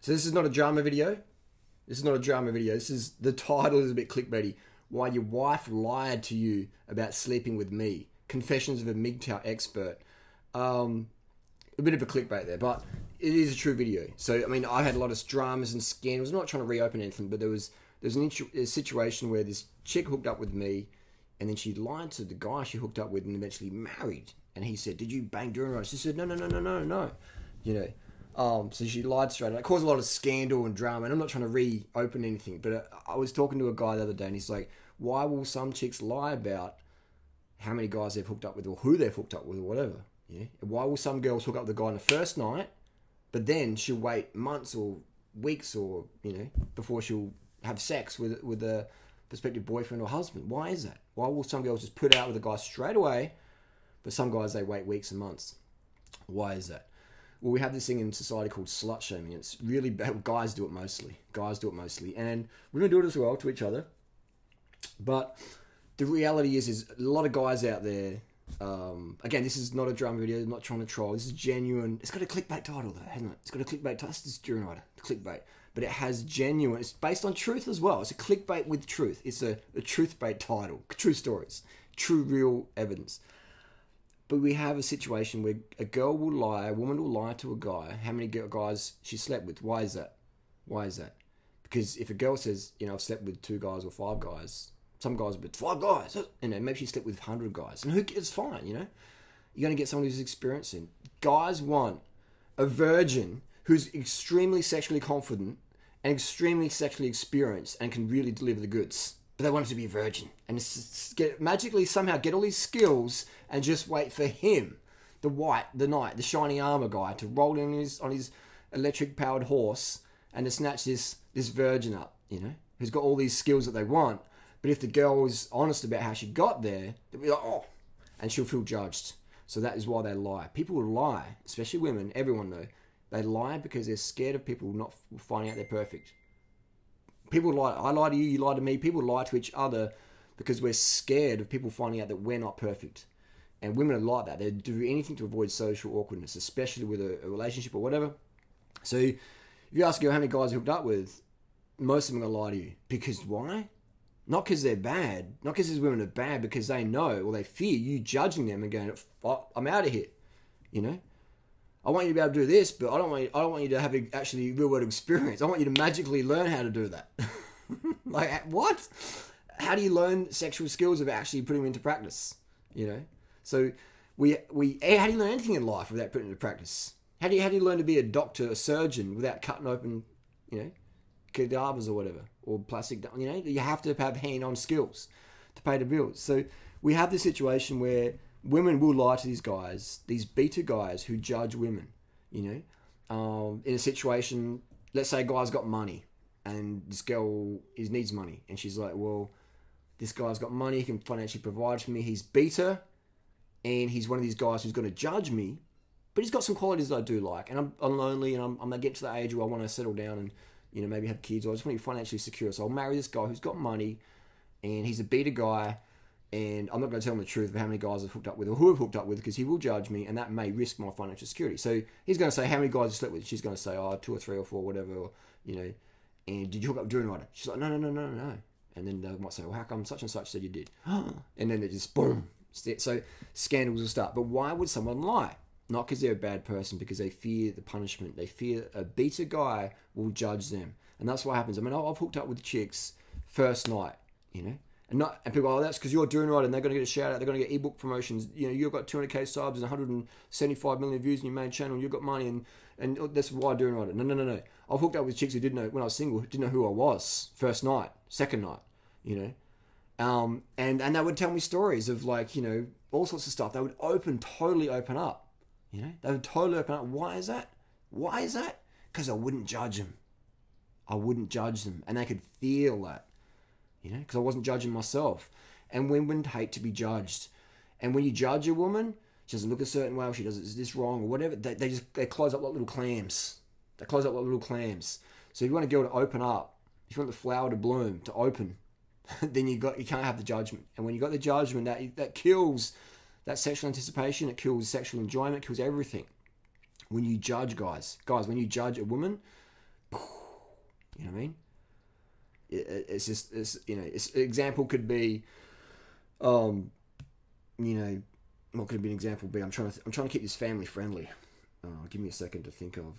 So this is not a drama video. This is not a drama video. This is, the title is a bit clickbaity. Why your wife lied to you about sleeping with me. Confessions of a MGTOW expert. A bit of a clickbait there, but it is a true video. So, I mean, I had a lot of dramas and scandals. I'm not trying to reopen anything, but there was a situation where this chick hooked up with me, and then she lied to the guy she hooked up with and eventually married. And he said, "Did you bang durianrider?" She said, No. You know, so she lied straight out. It caused a lot of scandal and drama, and I'm not trying to reopen anything, but I was talking to a guy the other day, and he's like, why will some chicks lie about how many guys they've hooked up with or who they've hooked up with or whatever? Yeah. Why will some girls hook up with a guy on the first night, but then she'll wait months or weeks or, you know, before she'll have sex with a prospective boyfriend or husband? Why is that? Why will some girls just put out with a guy straight away, but some guys, they wait weeks and months? Why is that? Well, we have this thing in society called slut shaming. It's really bad. Guys do it mostly. And women do it as well to each other. But the reality is a lot of guys out there, again, this is not a drama video, I'm not trying to troll, this is genuine. It's got a clickbait title though, hasn't it? It's got a clickbait title. This is durianrider, clickbait. But it has genuine, it's based on truth as well. It's a clickbait with truth. It's a truth-bait title. True stories. True, real evidence. But we have a situation where a girl will lie, a woman will lie to a guy, how many guys she slept with. Why is that? Because if a girl says, you know, I've slept with 2 guys or 5 guys, some guys with 5 guys, you know, maybe she slept with 100 guys. And it's fine, you know. You're going to get someone who's experiencing. Guys want a virgin who's extremely sexually confident and extremely sexually experienced and can really deliver the goods. But they want him to be a virgin and magically somehow get all these skills and just wait for him, the knight, the shiny armor guy, to roll in on his electric powered horse and to snatch this virgin up, you know, who's got all these skills that they want. But if the girl is honest about how she got there, they'll be like, oh, and she'll feel judged. So that is why they lie. People will lie, especially women, everyone though. They lie because they're scared of people not finding out they're perfect. People lie. I lie to you, you lie to me. People lie to each other because we're scared of people finding out that we're not perfect. And women are like that. They do anything to avoid social awkwardness, especially with a relationship or whatever. So if you ask a girl how many guys you hooked up with, most of them are going to lie to you. Because why? Not because they're bad. Not because these women are bad, because they know or they fear you judging them and going, I'm out of here. You know? I want you to be able to do this, but I don't want you to have actually real world experience. I want you to magically learn how to do that. Like, what? How do you learn sexual skills of actually putting them into practice? You know? So how do you learn anything in life without putting it into practice? How do you learn to be a doctor, a surgeon, without cutting open, you know, cadavers or whatever, or plastic? You know, you have to have hand-on skills to pay the bills. So we have this situation where women will lie to these guys, these beta guys who judge women. You know, in a situation, let's say a guy's got money, and this girl needs money, and she's like, well, this guy's got money, he can financially provide for me, he's beta, and he's one of these guys who's going to judge me, but he's got some qualities that I do like, and I'm lonely, and I'm going to get to the age where I want to settle down and, you know, maybe have kids, or I just want to be financially secure, so I'll marry this guy who's got money, and he's a beta guy, and I'm not going to tell him the truth of how many guys I've hooked up with or who I've hooked up with, because he will judge me, and that may risk my financial security. So he's going to say how many guys you slept with. She's going to say, 2 or 3 or 4, whatever, or, you know, and did you hook up with durianrider? She's like, no. And then they might say, well, how come such and such said you did? And then it just, boom. So scandals will start. But why would someone lie? Not because they're a bad person, because they fear the punishment. They fear a beta guy will judge them. And that's what happens. I mean, I've hooked up with chicks first night, you know. And people go, oh, that's because you're durianrider and they're going to get a shout out. They're going to get ebook promotions. You know, you've got 200k subs and 175 million views on your main channel. You've got money and that's why durianrider. No. I've hooked up with chicks who didn't know, when I was single, didn't know who I was. First night, second night, you know. And they would tell me stories of, like, you know, all sorts of stuff. They would totally open up. You know, they would totally open up. Why is that? Because I wouldn't judge them. And they could feel that. You know, because I wasn't judging myself. And women hate to be judged. And when you judge a woman, she doesn't look a certain way, or she does this wrong, or whatever, they close up like little clams. So if you want a girl to open up, if you want the flower to bloom, to open, then you can't have the judgment. And when you got the judgment, that kills that sexual anticipation, it kills sexual enjoyment, it kills everything. When you judge guys, when you judge a woman, You know what I mean? It's just, it's, an example could be, what could be an example be? I'm trying to keep this family friendly. Give me a second to think of,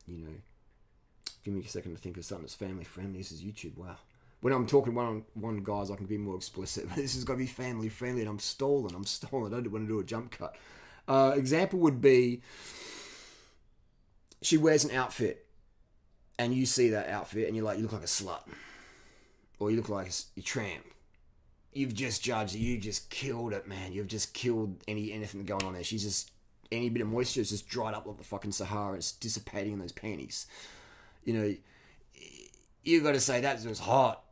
give me a second to think of something that's family friendly. This is YouTube. Wow. When I'm talking one-on-one, guys, I can be more explicit. But this has got to be family friendly, and I'm stalling. I don't want to do a jump cut. Example would be, she wears an outfit, and you see that outfit, and you're like, you look like a slut, or you look like a tramp. You've just judged it. You just killed it, man. You've just killed anything going on there. She's just, any bit of moisture is just dried up like the fucking Sahara. It's dissipating in those panties. You got to say that was hot.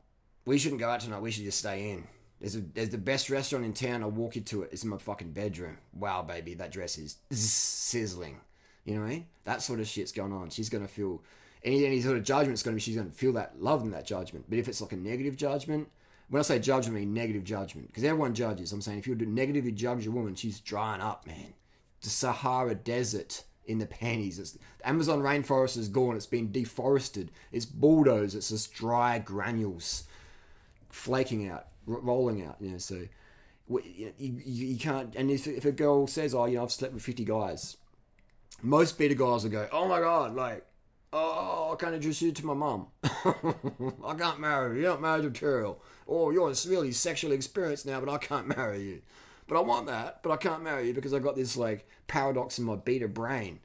We shouldn't go out tonight. We should just stay in. There's the best restaurant in town. I'll walk you to it. It's in my fucking bedroom. Wow, baby, that dress is sizzling. You know what I mean? That sort of shit's going on. She's going to feel, any sort of judgment's going to be, she's going to feel that love in that judgment. But if it's like a negative judgment, when I say judgment, I mean negative judgment. Because everyone judges. I'm saying if you negatively judge a woman, she's drying up, man. The Sahara Desert in the panties. The Amazon rainforest is gone. It's been deforested. It's bulldozed. It's just dry granules flaking out, rolling out. So you can't. And if a girl says, I've slept with 50 guys, most beta guys will go, oh my God, like, I can't introduce you to my mum. I can't marry you. You're not marriage material. Or you're really sexually experienced now, but I can't marry you. But I want that, but I can't marry you because I've got this like paradox in my beta brain.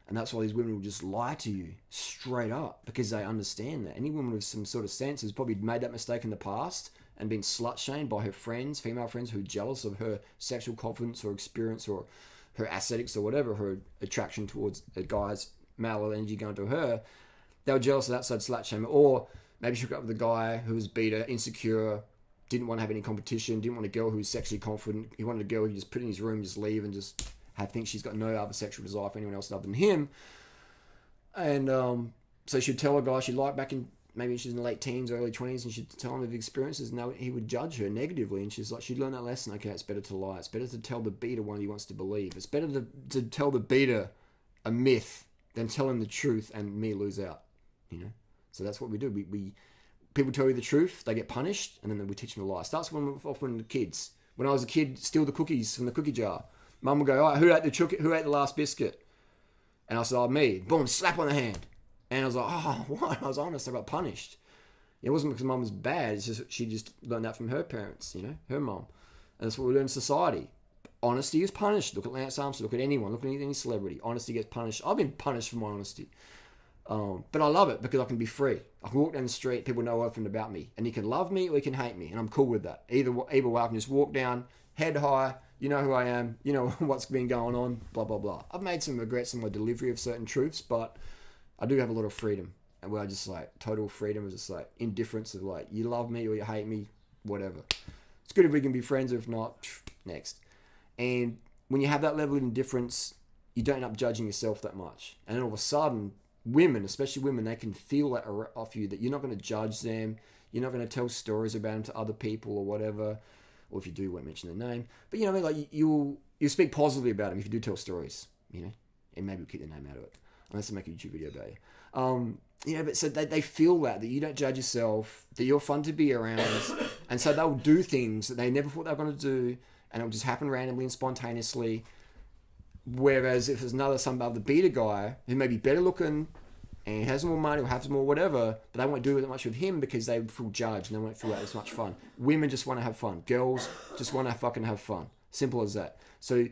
And that's why these women will just lie to you straight up, because they understand that. Any woman with some sort of sense has probably made that mistake in the past and been slut-shamed by her friends, female friends, who are jealous of her sexual confidence or experience or her aesthetics or whatever, her attraction towards a guy's male energy going to her. They were jealous of that, so they'd slut-shame her. Or maybe she hooked up with a guy who was beta, insecure, didn't want to have any competition, didn't want a girl who was sexually confident. He wanted a girl who just put in his room, just leave, and just think she's got no other sexual desire for anyone else other than him. And so she'd tell a guy she liked back in, maybe she's in the late teens, early 20s, and she'd tell him of experiences, and he would judge her negatively. And she's like, she'd learn that lesson. Okay, it's better to lie. It's better to tell the beta one he wants to believe. It's better to tell the beta a myth than tell him the truth and me lose out. So that's what we do. We people tell you the truth, they get punished, and then we teach them a lie. Starts when the kids. When I was a kid, steal the cookies from the cookie jar. Mum would go, all right, who ate the last biscuit? And I said, me. Boom, slap on the hand. And I was like, oh, what? I was honest, I got punished. It wasn't because Mum was bad, it's just she just learned that from her parents, her mum. And that's what we learn in society. Honesty is punished. Look at Lance Armstrong, look at anyone, look at any celebrity. Honesty gets punished. I've been punished for my honesty. But I love it because I can be free. I can walk down the street, people know everything about me. And you can love me or you can hate me, and I'm cool with that. Either way, I can just walk down, head high, you know who I am, you know what's been going on, blah, blah, blah. I've made some regrets in my delivery of certain truths, but I do have a lot of freedom. And where I just like, total freedom is just like indifference of like, you love me or you hate me, whatever. It's good if we can be friends, or if not, next. And when you have that level of indifference, you don't end up judging yourself that much. And then all of a sudden, women, especially women, they can feel that off you, that you're not going to judge them, you're not going to tell stories about them to other people or whatever. Or if you do, you won't mention their name. But you know what I mean? Like you'll speak positively about them if you do tell stories, and maybe we'll keep their name out of it. Unless they make a YouTube video about you. But so they feel that you don't judge yourself, that you're fun to be around. And so they'll do things that they never thought they were going to do, and it'll just happen randomly and spontaneously. Whereas if there's some other beta guy who may be better looking and has more money or has more whatever, but they won't do that much with him because they feel judged and they won't feel that as much fun. Women just want to have fun. Girls just want to fucking have fun. Simple as that. So,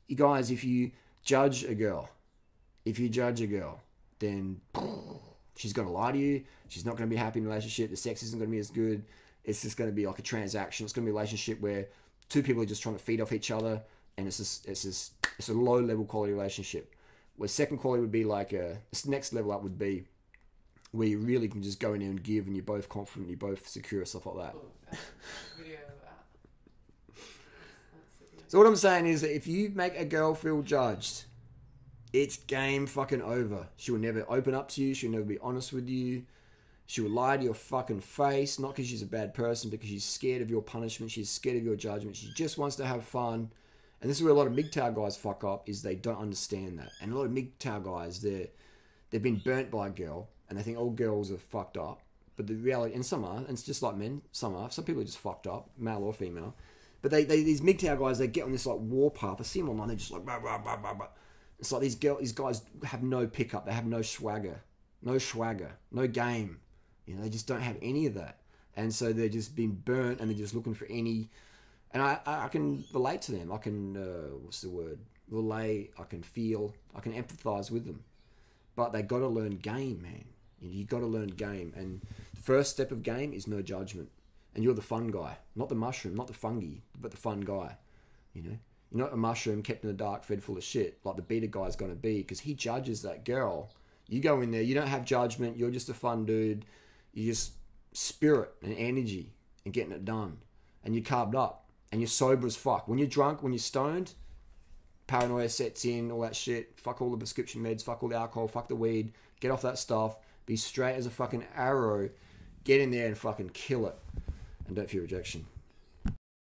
you guys, if you judge a girl, then she's going to lie to you. She's not going to be happy in a relationship. The sex isn't going to be as good. It's just going to be like a transaction. It's going to be a relationship where two people are just trying to feed off each other, and it's a low level quality relationship. Where second quality would be like this next level up would be where you really can just go in there and give, and you're both confident, you're both secure, stuff like that. Video of that. So what I'm saying is that if you make a girl feel judged, it's game fucking over. She will never open up to you. She'll never be honest with you. She will lie to your fucking face, not because she's a bad person, because she's scared of your punishment. She's scared of your judgment. She just wants to have fun. And this is where a lot of MGTOW guys fuck up, is they don't understand that. And a lot of MGTOW guys, they've been burnt by a girl and they think all girls are fucked up. But the reality, and some are, and it's just like men, some are. Some people are just fucked up, male or female. But these MGTOW guys, they get on this like warpath. I see them online, they're just like, blah, blah, blah, blah, blah. It's like these guys have no pickup, they have no swagger, no game. They just don't have any of that. And so they're just being burnt and they're just looking for any. And I can relate to them. I can, what's the word? Relay, I can feel, I can empathize with them. But they got to learn game, man. You got to learn game. And the first step of game is no judgment. And you're the fun guy. Not the mushroom, not the fungi, but the fun guy. You're not a mushroom kept in the dark, fed full of shit, like the beta guy's going to be, because he judges that girl. You go in there, you don't have judgment, you're just a fun dude. You just spirit and energy and getting it done. And you're carved up. And you're sober as fuck. When you're drunk, when you're stoned, paranoia sets in, all that shit. Fuck all the prescription meds, fuck all the alcohol, fuck the weed. Get off that stuff. Be straight as a fucking arrow. Get in there and fucking kill it. And don't fear rejection.